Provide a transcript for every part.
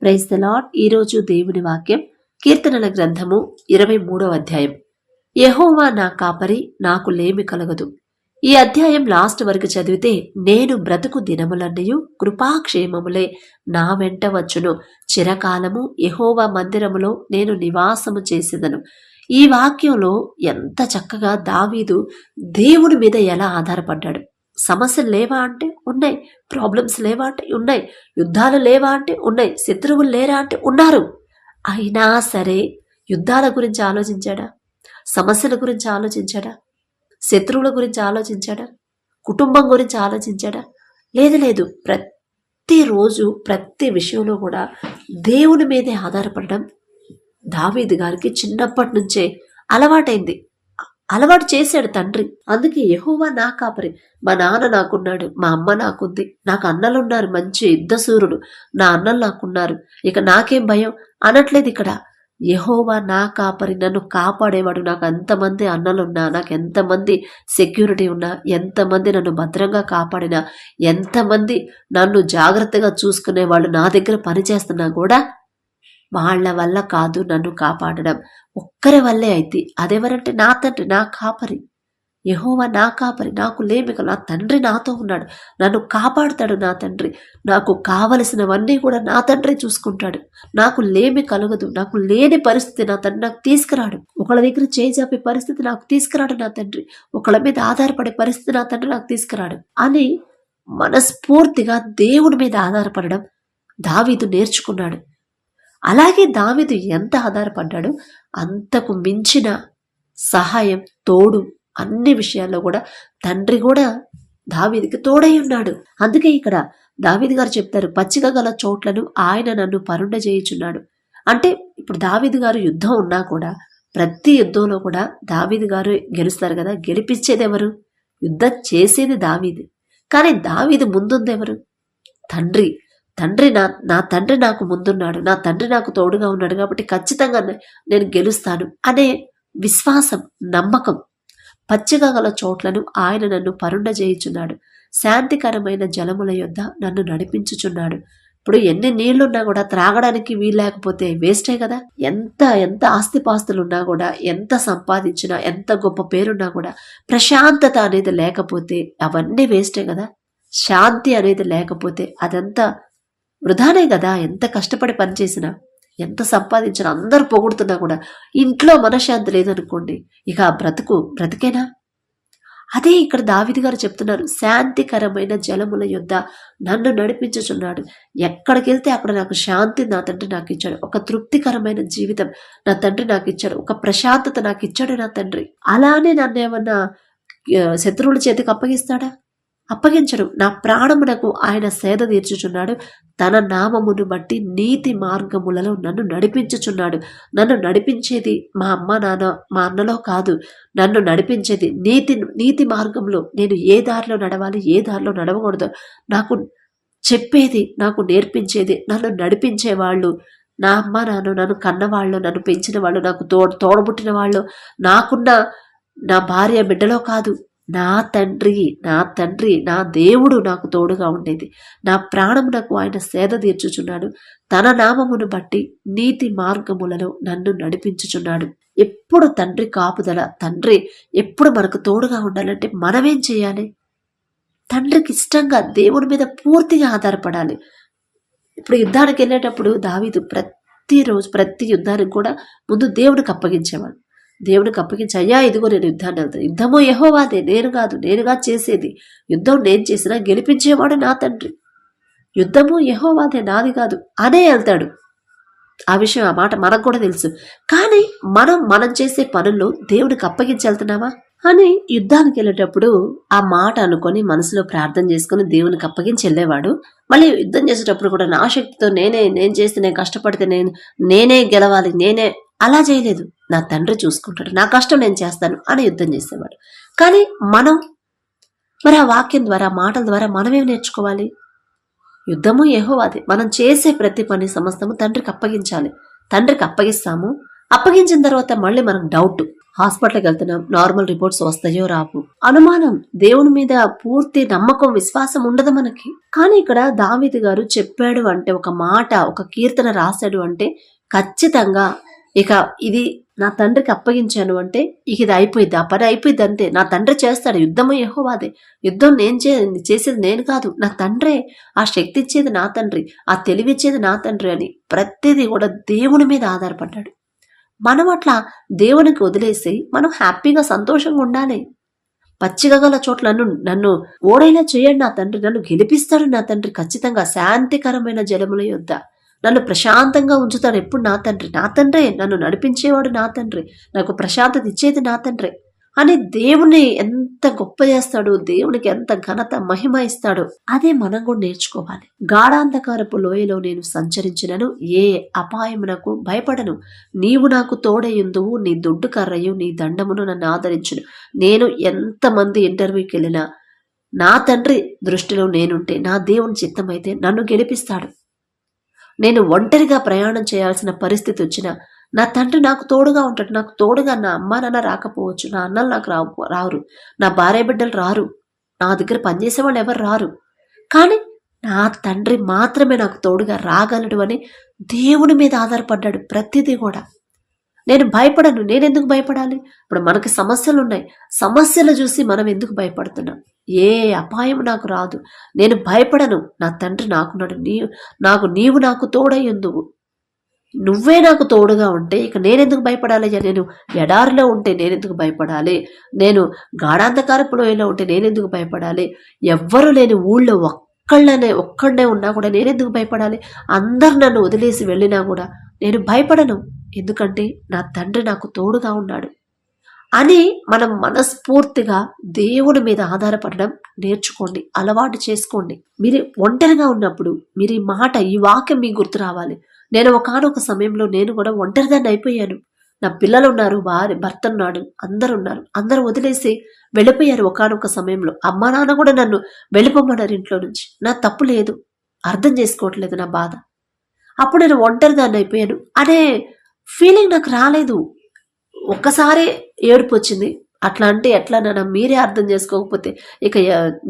Praise the lord. ఈరోజు దేవుని వాక్యం కీర్తనల గ్రంథము 23వ అధ్యాయం. యెహోవా నా కాపరి, నాకు లేమి కలగదు. ఈ అధ్యాయం లాస్ట్ వరకు చదివితే నేను బ్రతుకు దినములన్నయు కృపాక్షేమములే నా వెంట వచ్చును. చిరకాలము యెహోవా మందిరములో నేను నివాసము చేసేదను. ఈ వాక్యంలో ఎంత చక్కగా దావీదు దేవుని మీద ఎలా ఆధారపడ్డాడు. సమస్యలు లేవా అంటే ఉన్నాయి, ప్రాబ్లమ్స్ లేవా అంటే ఉన్నాయి, యుద్ధాలు లేవా అంటే ఉన్నాయి, శత్రువులు లేరా అంటే ఉన్నారు. అయినా సరే యుద్ధాల గురించి ఆలోచించాడా? సమస్యల గురించి ఆలోచించాడా? శత్రువుల గురించి ఆలోచించాడా? కుటుంబం గురించి ఆలోచించాడా? లేదు. ప్రతిరోజు ప్రతి విషయంలో కూడా దేవుని మీదే ఆధారపడడం దావీదు గారికి చిన్నప్పటి నుంచే అలవాటైంది. అలవాటు చేశాడు తండ్రి. అందుకే యెహోవా నా కాపరి. మా నాన్న నాకున్నాడు, మా అమ్మ నాకుంది, నాకు అన్నలున్నారు, మంచి యుద్ధశూరుడు, నా అన్నలు నాకున్నారు, ఇక నాకేం భయం అనట్లేదు. ఇక్కడ యెహోవా నా కాపరి, నన్ను కాపాడేవాడు. నాకు ఎంతమంది అన్నలున్నా, నాకు ఎంతమంది సెక్యూరిటీ ఉన్నా, ఎంతమంది నన్ను భద్రంగా కాపాడినా, ఎంతమంది నన్ను జాగ్రత్తగా చూసుకునే వాళ్ళు నా దగ్గర పనిచేస్తున్నా కూడా వాళ్ళ వల్ల కాదు నన్ను కాపాడడం, ఒక్కరి వల్లే అయితే. అదెవరంటే నా తండ్రి, నా కాపరి. యెహోవా నా కాపరి, నాకు లేమి కలగదు. నా తండ్రి నాతో ఉన్నాడు, నన్ను కాపాడుతాడు. నా తండ్రి నాకు కావలసినవన్నీ కూడా నా తండ్రి చూసుకుంటాడు. నాకు లేమి కలగదు. నాకు లేని పరిస్థితి నా తండ్రి నాకు తీసుకురాడు. ఒకళ్ళ దగ్గర చేజాపే పరిస్థితి నాకు తీసుకురాడు నా తండ్రి. ఒకళ్ళ మీద ఆధారపడే పరిస్థితి నా తండ్రి నాకు తీసుకురాడు అని మనస్ఫూర్తిగా దేవుడి మీద ఆధారపడడం దావీదు నేర్చుకున్నాడు. అలాగే దావీదు ఎంత ఆధారపడ్డాడో అంతకు మించిన సహాయం, తోడు, అన్ని విషయాల్లో కూడా తండ్రి కూడా దావీదుకి తోడై ఉన్నాడు. అందుకే ఇక్కడ దావీదు గారు చెప్తారు, పచ్చిక గల చోట్లను ఆయన నన్ను పరుండ చేయుచున్నాడు. అంటే ఇప్పుడు దావీదు గారు యుద్ధం ఉన్నా కూడా ప్రతి యుద్ధంలో కూడా దావీదు గారు గెలుస్తారు కదా. గెలిపించేది ఎవరు? యుద్ధం చేసేది దావీదు. కానీ దావీదు ముందుంది ఎవరు? తండ్రి. నా తండ్రి నాకు ముందున్నాడు, నా తండ్రి నాకు తోడుగా ఉన్నాడు కాబట్టి ఖచ్చితంగా నేను గెలుస్తాను అనే విశ్వాసం, నమ్మకం. పచ్చిక గల చోట్లను ఆయన నన్ను పరుండ చేయుచున్నాడు, శాంతికరమైన జలముల యొద్ద నన్ను నడిపించుచున్నాడు. ఇప్పుడు ఎన్ని నీళ్లున్నా కూడా త్రాగడానికి వీల్లేకపోతే వేస్టే కదా. ఎంత ఆస్తిపాస్తులున్నా కూడా, ఎంత సంపాదించినా, ఎంత గొప్ప పేరున్నా కూడా ప్రశాంతత అనేది లేకపోతే అవన్నీ వేస్టే కదా. శాంతి అనేది లేకపోతే అదంతా వృధానే కదా. ఎంత కష్టపడి పనిచేసినా, ఎంత సంపాదించినా, అందరూ పొగుడుతున్నా కూడా ఇంట్లో మనశ్శాంతి లేదనుకోండి, ఇక బ్రతికేనా? అదే ఇక్కడ దావీదు గారు చెప్తున్నారు, శాంతికరమైన జలముల యొద్ద నన్ను నడిపించుచున్నాడు. ఎక్కడికి వెళ్తే అక్కడ నాకు శాంతి నా తండ్రి నాకు ఇచ్చాడు. ఒక తృప్తికరమైన జీవితం నా తండ్రి నాకు ఇచ్చాడు. ఒక ప్రశాంతత నాకు ఇచ్చాడు నా తండ్రి. అలానే నన్ను ఏమన్నా శత్రువుల చేతికి అప్పగిస్తాడా? అప్పగించడు. నా ప్రాణమునకు ఆయన సేద తీర్చుచున్నాడు. తన నామమును బట్టి నీతి మార్గములలో నన్ను నడిపించుచున్నాడు. నన్ను నడిపించేది మా అమ్మ నాన్న, మా అన్నలో కాదు. నన్ను నడిపించేది నీతి మార్గంలో. నేను ఏ దారిలో నడవాలి, ఏ దారిలో నడవకూడదు నాకు చెప్పేది, నాకు నేర్పించేది, నన్ను నడిపించేవాళ్ళు నా అమ్మ నాన్న, నన్ను కన్నవాళ్ళు, నన్ను పెంచిన వాళ్ళు, నాకు తోడబుట్టిన వాళ్ళు, నాకున్న నా భార్య బిడ్డలో కాదు. నా తండ్రి నా దేవుడు నాకు తోడుగా ఉండేది. నా ప్రాణమునకు ఆయన సేద తీర్చుచున్నాడు. తన నామమును బట్టి నీతి మార్గములలో నన్ను నడిపించుచున్నాడు. ఎప్పుడు తండ్రి కాపుదల, తండ్రి ఎప్పుడు మనకు తోడుగా ఉండాలంటే మనమేం చేయాలి? తండ్రికి ఇష్టంగా దేవుడి మీద పూర్తిగా ఆధారపడాలి. ఇప్పుడు యుద్ధానికి వెళ్ళేటప్పుడు దావీదు ప్రతిరోజు ప్రతి యుద్ధానికి కూడా ముందు దేవుడికి అప్పగించేవాడు. దేవుడికి అప్పగించి, అయ్యా ఇదిగో నేను యుద్ధాన్ని వెళ్తాను, యుద్ధము యెహోవాదే, నేనుగా చేసేది. యుద్ధం నేను చేసినా గెలిపించేవాడు నా తండ్రి. యుద్ధము యెహోవాదే, నాది కాదు అనే వెళ్తాడు. ఆ విషయం, ఆ మాట మనకు కూడా తెలుసు. కానీ మనం చేసే పనుల్లో దేవుడికి అప్పగించి వెళ్తున్నావా అని నేనికి వెళ్ళేటప్పుడు ఆ మాట అనుకొని మనసులో ప్రార్థన చేసుకుని దేవునికి అప్పగించి వెళ్ళేవాడు. మళ్ళీ యుద్ధం చేసేటప్పుడు కూడా నా శక్తితో నేను చేస్తే, నేను కష్టపడితే నేనే గెలవాలి, అలా చేయలేదు. నా తండ్రి చూసుకుంటాడు, నా కష్టం నేను చేస్తాను అని యుద్ధం చేసేవాడు. కానీ మరి ఆ వాక్యం ద్వారా, మాటల ద్వారా మనమేం నేర్చుకోవాలి? యుద్ధము యెహోవాదే. మనం చేసే ప్రతి పని సమస్తము తండ్రికి అప్పగించాలి. తండ్రికి అప్పగిస్తాము. అప్పగించిన తర్వాత మళ్ళీ మనకు డౌట్, హాస్పిటల్కి వెళ్తున్నాం, నార్మల్ రిపోర్ట్స్ వస్తాయో రావు, అనుమానం, దేవుని మీద పూర్తి నమ్మకం విశ్వాసం ఉండదు మనకి. కానీ ఇక్కడ దావీదు గారు చెప్పాడు అంటే, ఒక మాట, ఒక కీర్తన రాశాడు అంటే ఖచ్చితంగా ఇక ఇది నా తండ్రికి అప్పగించాను అంటే ఇక ఇది అయిపోయింది, ఆ పని అయిపోయింది అంతే. నా తండ్రి చేస్తాడు, యుద్ధము యెహోవాదే, యుద్ధం నేను చేసేది నేను కాదు, నా తండ్రే, ఆ శక్తి ఇచ్చేది నా తండ్రి, ఆ తెలివిచ్చేది నా తండ్రి అని ప్రతిదీ కూడా దేవుని మీద ఆధారపడ్డాడు. మనం అట్లా దేవునికి వదిలేసి మనం హ్యాపీగా సంతోషంగా ఉండాలి. పచ్చిక గల చోట్ల నన్ను ఓడేలా చేయండి నా తండ్రి, నన్ను గెలిపిస్తాడు నా తండ్రి, ఖచ్చితంగా శాంతికరమైన జలముల యొద్ద నన్ను ప్రశాంతంగా ఉంచుతాడు ఎప్పుడు నా తండ్రి. నా తండ్రే నన్ను నడిపించేవాడు, నా తండ్రి నాకు ప్రశాంతత ఇచ్చేది నా తండ్రి అని దేవుని ఎంత గొప్ప చేస్తాడు, దేవునికి ఎంత ఘనత మహిమ ఇస్తాడు. అదే మనం కూడా నేర్చుకోవాలి. గాఢాంధకారపు లోయలో నేను సంచరించినను ఏ అపాయమునకు భయపడను, నీవు నాకు తోడయుందువు, నీ దుడ్డు కర్రయు నీ దండమును నన్ను ఆదరించును. నేను ఎంతమంది ఇంటర్వ్యూకి వెళ్ళినా నా తండ్రి దృష్టిలో నేనుంటే, నా దేవుని చిత్తమైతే నన్ను గెలిపిస్తాడు. నేను ఒంటరిగా ప్రయాణం చేయాల్సిన పరిస్థితి వచ్చినా నా తండ్రి నాకు తోడుగా ఉంటాడు. నాకు తోడుగా నా అమ్మ నాన్న రాకపోవచ్చు, నా అన్నలు నాకు రారు, నా భార్య బిడ్డలు రారు, నా దగ్గర పనిచేసే వాళ్ళు ఎవరు రారు, కానీ నా తండ్రి మాత్రమే నాకు తోడుగా రాగలడు అని దేవుని మీద ఆధారపడ్డాడు ప్రతిదీ కూడా. నేను భయపడను, నేనెందుకు భయపడాలి? ఇప్పుడు మనకి సమస్యలు ఉన్నాయి, సమస్యలు చూసి మనం ఎందుకు భయపడుతున్నాం? ఏ అపాయం నాకు రాదు, నేను భయపడను, నా తండ్రి నాకున్నాడు, నీవు నాకు తోడై ఉందువు, నువ్వే నాకు తోడుగా ఉంటే ఇక నేనెందుకు భయపడాలి? నేను ఎడారిలో ఉంటే నేనెందుకు భయపడాలి? నేను గాఢాంధకారపు లోయలో ఉంటే నేనెందుకు భయపడాలి? ఎవ్వరు లేని ఊళ్ళో ఒక్కడనే ఉన్నా కూడా నేనెందుకు భయపడాలి? అందరు నన్ను వదిలేసి వెళ్ళినా కూడా నేను భయపడను, ఎందుకంటే నా తండ్రి నాకు తోడుగా ఉన్నాడు అని మనం మనస్ఫూర్తిగా దేవుని మీద ఆధారపడడం నేర్చుకోండి, అలవాటు చేసుకోండి. మీరు ఒంటరిగా ఉన్నప్పుడు మీరు ఈ వాక్యం మీకు గుర్తు రావాలి. నేను ఒకానొక సమయంలో నేను కూడా ఒంటరిదాన్ని అయిపోయాను. నా పిల్లలు ఉన్నారు, భర్త ఉన్నాడు, అందరూ వదిలేసి వెళ్ళిపోయారు. ఒకానొక సమయంలో అమ్మా నాన్న కూడా నన్ను వెళ్ళిపోమన్నారు ఇంట్లో నుంచి. నా తప్పు లేదు, అర్థం చేసుకోవట్లేదు నా బాధ. అప్పుడు నేను ఒంటరిదాన్ని అయిపోయాను అనే ఫీలింగ్ నాకు రాలేదు. ఒక్కసారి ఏడుపు వచ్చింది. అట్లా అంటే ఎట్లా నాన్న, మీరే అర్థం చేసుకోకపోతే ఇక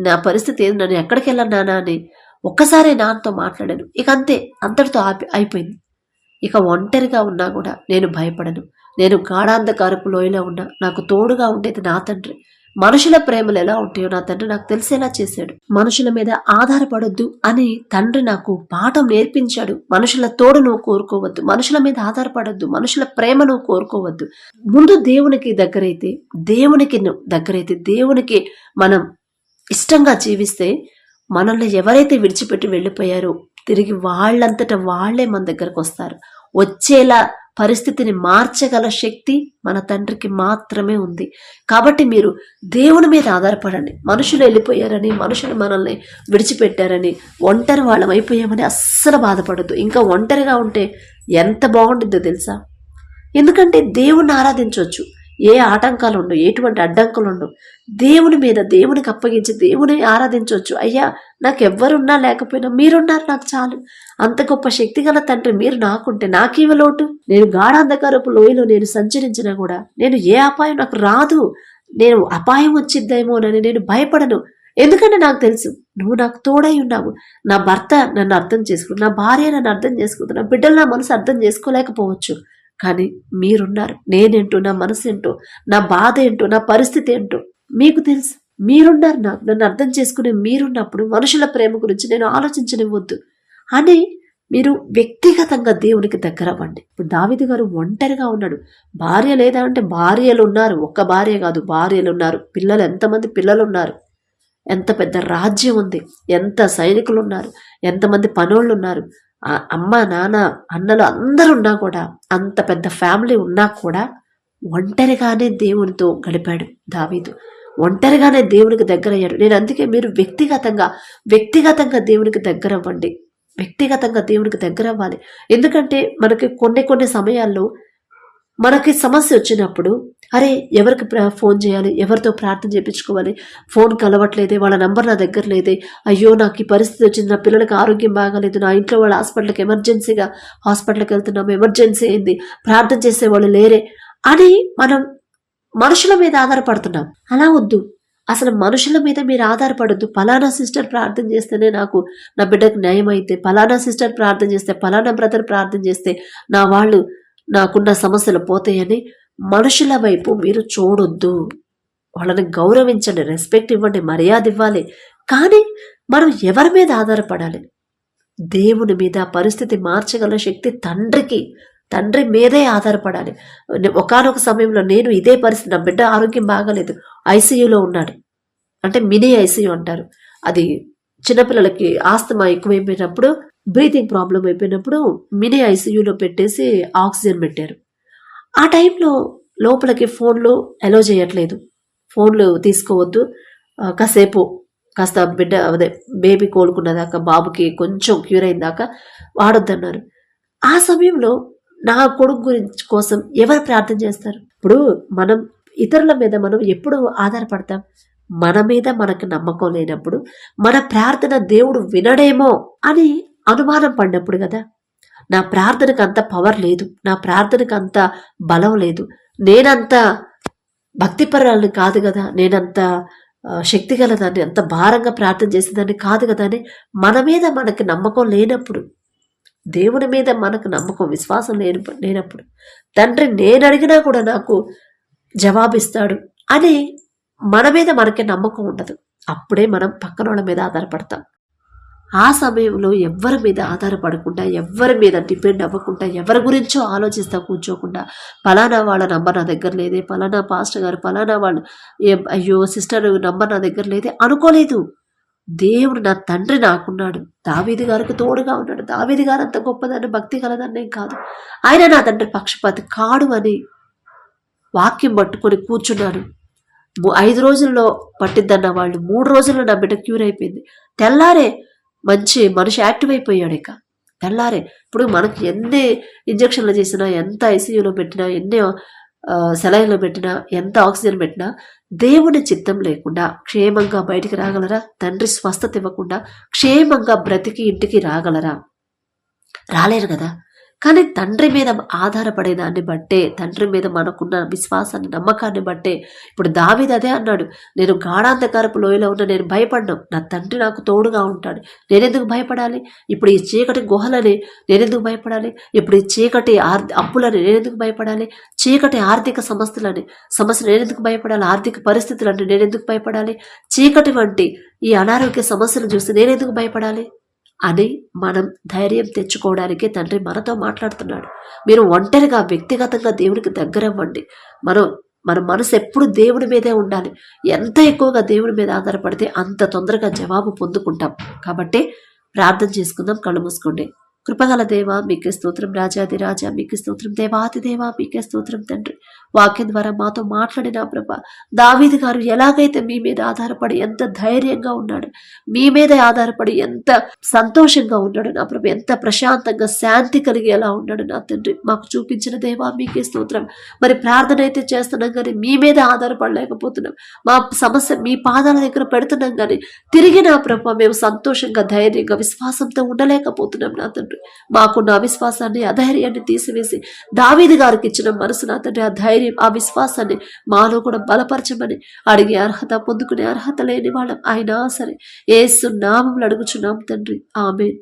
నా పరిస్థితి ఏది, నన్ను ఎక్కడికి వెళ్ళాను నాన్న అని ఒక్కసారి నాన్నతో మాట్లాడాను. ఇక అంతే, అంతటితో అయిపోయింది. ఇక ఒంటరిగా ఉన్నా కూడా నేను భయపడను. నేను గాఢాంధకారపు లోయలో ఉన్నా నాకు తోడుగా ఉండేది నా తండ్రి. మనుషుల ప్రేమలు ఎలా ఉంటాయో నా తండ్రి నాకు తెలిసేలా చేశాడు. మనుషుల మీద ఆధారపడొద్దు అని తండ్రి నాకు పాఠం నేర్పించాడు. మనుషుల తోడు నువ్వు కోరుకోవద్దు, మనుషుల మీద ఆధారపడొద్దు, మనుషుల ప్రేమ నువ్వు కోరుకోవద్దు. ముందు దేవునికి దగ్గరైతే దేవునికి మనం ఇష్టంగా జీవిస్తే, మనల్ని ఎవరైతే విడిచిపెట్టి వెళ్ళిపోయారో తిరిగి వాళ్ళంతటా వాళ్లే మన దగ్గరకు వస్తారు. వచ్చేలా పరిస్థితిని మార్చగల శక్తి మన తండ్రికి మాత్రమే ఉంది. కాబట్టి మీరు దేవుని మీద ఆధారపడండి. మనుషులు వెళ్ళిపోయారని, మనుషులు మనల్ని విడిచిపెట్టారని, ఒంటరి వాళ్ళం అయిపోయామని అస్సలు బాధపడద్దు. ఇంకా ఒంటరిగా ఉంటే ఎంత బాగుంటుందో తెలుసా? ఎందుకంటే దేవుణ్ణి ఆరాధించవచ్చు, ఏ ఆటంకాలు ఉండవు, ఎటువంటి అడ్డంకులు ఉండవు. దేవుని మీద దేవునికి అప్పగించి దేవుని ఆరాధించవచ్చు. అయ్యా నాకెవ్వరున్నా లేకపోయినా మీరున్నారు, నాకు చాలు, అంత గొప్ప శక్తి గల తండ్రి మీరు నాకుంటే నాకేవ లోటు? నేను గాఢాంధకారపు లోయలో నేను సంచరించినా కూడా నేను ఏ అపాయం నాకు రాదు. నేను అపాయం వచ్చిద్దేమోనని నేను భయపడను, ఎందుకంటే నాకు తెలుసు నువ్వు నాకు తోడై ఉన్నావు. నా భర్త నన్ను అర్థం చేసుకుంటు, నా భార్య నన్ను అర్థం చేసుకుంటు, నా బిడ్డలు నా మనసు అర్థం చేసుకోలేకపోవచ్చు, కానీ మీరున్నారు. నేనేంటో, నా మనసు ఏంటో, నా బాధ ఏంటో, నా పరిస్థితి ఏంటో మీకు తెలుసు. మీరున్నారు, నన్ను అర్థం చేసుకునే మీరున్నప్పుడు మనుషుల ప్రేమ గురించి నేను ఆలోచించనివ్వద్దు అని మీరు వ్యక్తిగతంగా దేవునికి దగ్గర అవ్వండి. ఇప్పుడు దావీదు గారు ఒంటరిగా ఉన్నాడు. భార్య లేదా అంటే భార్యలు ఉన్నారు, ఒక్క భార్య కాదు, భార్యలు ఉన్నారు, పిల్లలు, ఎంతమంది పిల్లలు ఉన్నారు, ఎంత పెద్ద రాజ్యం ఉంది, ఎంత సైనికులు ఉన్నారు, ఎంతమంది పనోళ్ళు ఉన్నారు, అమ్మ నాన్న అన్నలు అందరు ఉన్నా కూడా, అంత పెద్ద ఫ్యామిలీ ఉన్నా కూడా ఒంటరిగానే దేవునితో గడిపాడు దావీదు. ఒంటరిగానే దేవునికి దగ్గర అయ్యాడు. నేను అందుకే మీరు వ్యక్తిగతంగా దేవునికి దగ్గర అవ్వండి, వ్యక్తిగతంగా దేవునికి దగ్గర అవ్వాలి. ఎందుకంటే మనకి కొన్ని సమయాల్లో మనకి సమస్య వచ్చినప్పుడు, అరే ఎవరికి ఫోన్ చేయాలి, ఎవరితో ప్రార్థన చేయించుకోవాలి, ఫోన్ కలవట్లేదే, వాళ్ళ నంబర్ నా దగ్గర లేదే, అయ్యో నాకు ఈ పరిస్థితి వచ్చింది, నా పిల్లలకి ఆరోగ్యం బాగాలేదు, నా ఇంట్లో వాళ్ళ హాస్పిటల్కి ఎమర్జెన్సీగా హాస్పిటల్కి వెళ్తున్నాము, ఎమర్జెన్సీ అయింది, ప్రార్థన చేసేవాళ్ళు లేరే అని మనం మనుషుల మీద ఆధారపడుతున్నాం. అలా వద్దు. అసలు మనుషుల మీద మీరు ఆధారపడొద్దు. పలానా సిస్టర్ ప్రార్థన చేస్తేనే నాకు నా బిడ్డకు న్యాయం అయితే, పలానా సిస్టర్ ప్రార్థన చేస్తే, పలానా బ్రదర్ ప్రార్థన చేస్తే నా వాళ్ళు నాకున్న సమస్యలు పోతాయని మనుషుల వైపు మీరు చూడొద్దు. వాళ్ళని గౌరవించండి, రెస్పెక్ట్ ఇవ్వండి, మర్యాద ఇవ్వాలి. కానీ మనం ఎవరి మీద ఆధారపడాలి? దేవుని మీద. పరిస్థితి మార్చగల శక్తి తండ్రి మీదే ఆధారపడాలి. ఒకానొక సమయంలో నేను ఇదే పరిస్థితి, నా బిడ్డ ఆరోగ్యం బాగాలేదు, ఐసీయూలో ఉన్నాడు. అంటే మినీ ఐసీయూ అంటారు. అది చిన్నపిల్లలకి ఆస్తమా ఎక్కువైపోయినప్పుడు, బ్రీతింగ్ ప్రాబ్లం అయిపోయినప్పుడు మినీ ఐసీయూలో పెట్టేసి ఆక్సిజన్ పెట్టారు. ఆ టైంలో లోపలికి ఫోన్లు అలో చేయట్లేదు. ఫోన్లు తీసుకోవద్దు, కాస్త బిడ్డ అదే బేబీ కోలుకున్నదాకా, బాబుకి కొంచెం క్యూర్ అయిన దాకా వాడొద్దన్నారు. ఆ సమయంలో నా కొడుకు గురించి కోసం ఎవరు ప్రార్థన చేస్తారు? ఇప్పుడు మనం ఇతరుల మీద మనం ఎప్పుడు ఆధారపడతాం? మన మీద మనకు నమ్మకం లేనప్పుడు, మన ప్రార్థన దేవుడు వినడేమో అని అనుమానం పడినప్పుడు కదా. నా ప్రార్థనకు అంత పవర్ లేదు, నా ప్రార్థనకు అంత బలం లేదు, నేనంత భక్తిపరాలను కాదు కదా, నేనంత శక్తి గలదాన్ని, అంత భారంగా ప్రార్థన చేసేదాన్ని కాదు కదా అని మన మీద మనకు నమ్మకం లేనప్పుడు, దేవుని మీద మనకు నమ్మకం విశ్వాసం లేనప్పుడు, తండ్రి నేను అడిగినా కూడా నాకు జవాబిస్తాడు అని మన మీద మనకి నమ్మకం ఉండదు. అప్పుడే మనం పక్కన వాళ్ళ మీద ఆధారపడతాం. ఆ సమయంలో ఎవరి మీద ఆధారపడకుండా, ఎవరి మీద డిపెండ్ అవ్వకుండా, ఎవరి గురించో ఆలోచిస్తా కూర్చోకుండా, పలానా వాళ్ళ నంబర్ నా దగ్గర లేదే, పలానా పాస్టర్ గారు, పలానా వాళ్ళు అయ్యో సిస్టర్ నంబర్ నా దగ్గర లేదే అనుకోలేదు. దేవుడు నా తండ్రి నాకున్నాడు, దావీదు గారికి తోడుగా ఉన్నాడు, దావీదు గారు అంత గొప్పదాన్ని భక్తి కలదన్నేం కాదు, ఆయన నా తండ్రి పక్షపాతి కాడు అని వాక్యం పట్టుకొని కూర్చున్నాను. 5 రోజుల్లో పట్టిద్దన్న వాళ్ళు 3 రోజుల్లో నా బిడ్డ క్యూర్ అయిపోయింది. తెల్లారే మంచి మనిషి యాక్టివ్ అయిపోయాడు. ఇక తెల్లారే ఇప్పుడు మనకి ఎన్ని ఇంజక్షన్లు చేసినా, ఎంత ఐసీయూలో పెట్టినా, ఎన్ని సెలైన్లో పెట్టినా, ఎంత ఆక్సిజన్ పెట్టినా దేవుని చిత్తం లేకుండా క్షేమంగా బయటికి రాగలరా? తండ్రి స్వస్థత ఇవ్వకుండా క్షేమంగా బ్రతికి ఇంటికి రాగలరా? రాలేరు కదా. కానీ తండ్రి మీద ఆధారపడేదాన్ని బట్టే, తండ్రి మీద మనకున్న విశ్వాసాన్ని, నమ్మకాన్ని బట్టే ఇప్పుడు దావీదు అదే అన్నాడు, నేను గాఢాంధకారపు లోయలో ఉన్న నేను భయపడ్డాను, నా తండ్రి నాకు తోడుగా ఉంటాడు, నేనెందుకు భయపడాలి? ఇప్పుడు ఈ చీకటి గుహలని నేనెందుకు భయపడాలి? ఇప్పుడు ఈ చీకటి అప్పులని నేనెందుకు భయపడాలి? చీకటి ఆర్థిక సమస్యలు నేనెందుకు భయపడాలి? ఆర్థిక పరిస్థితులని నేనెందుకు భయపడాలి? చీకటి వంటి ఈ అనారోగ్య సమస్యలు చూసి నేనెందుకు భయపడాలి అని మనం ధైర్యం తెచ్చుకోవడానికే తండ్రి మనతో మాట్లాడుతున్నాడు. మీరు ఒంటరిగా వ్యక్తిగతంగా దేవునికి దగ్గర అవ్వండి. మన మనసు ఎప్పుడు దేవుని మీదే ఉండాలి. ఎంత ఎక్కువగా దేవుని మీద ఆధారపడితే అంత తొందరగా జవాబు పొందుకుంటాం. కాబట్టి ప్రార్థన చేసుకుందాం. కళ్ళు మూసుకోండి. కృపగల దేవా మీకే స్తోత్రం, రాజాది రాజా మీకే స్తోత్రం, దేవాది దేవా మీకే స్తోత్రం తండ్రి. వాక్యం ద్వారా మాతో మాట్లాడిన ప్రభా, దావీదు గారు ఎలాగైతే మీ మీద ఆధారపడి ఎంత ధైర్యంగా ఉన్నాడు, మీ మీద ఆధారపడి ఎంత సంతోషంగా ఉన్నాడు నా ప్రభు, ఎంత ప్రశాంతంగా శాంతి కలిగి ఎలా ఉన్నాడు నా తండ్రి, మాకు చూపించిన దేవా మీకే స్తోత్రం. మరి ప్రార్థన అయితే చేస్తున్నాం కానీ మీ మీద ఆధారపడలేకపోతున్నాం. మా సమస్య మీ పాదాల దగ్గర పెడుతున్నాం కానీ తిరిగి నా ప్రభు మేము సంతోషంగా, ధైర్యంగా, విశ్వాసంతో ఉండలేకపోతున్నాం నా తండ్రి. మాకున్న అవిశ్వాసాన్ని, అధైర్యాన్ని తీసివేసి దావీదు గారికి ఇచ్చిన మనసు నా తండ్రి, ఆ ధైర్యం, ఆ విశ్వాసాన్ని మాలో కూడా బలపరచమని అడిగే అర్హత, పొందుకునే అర్హత లేని వాళ్ళం అయినా సరే యేసు నామములో అడుగుచున్నాం తండ్రి. ఆమేన్.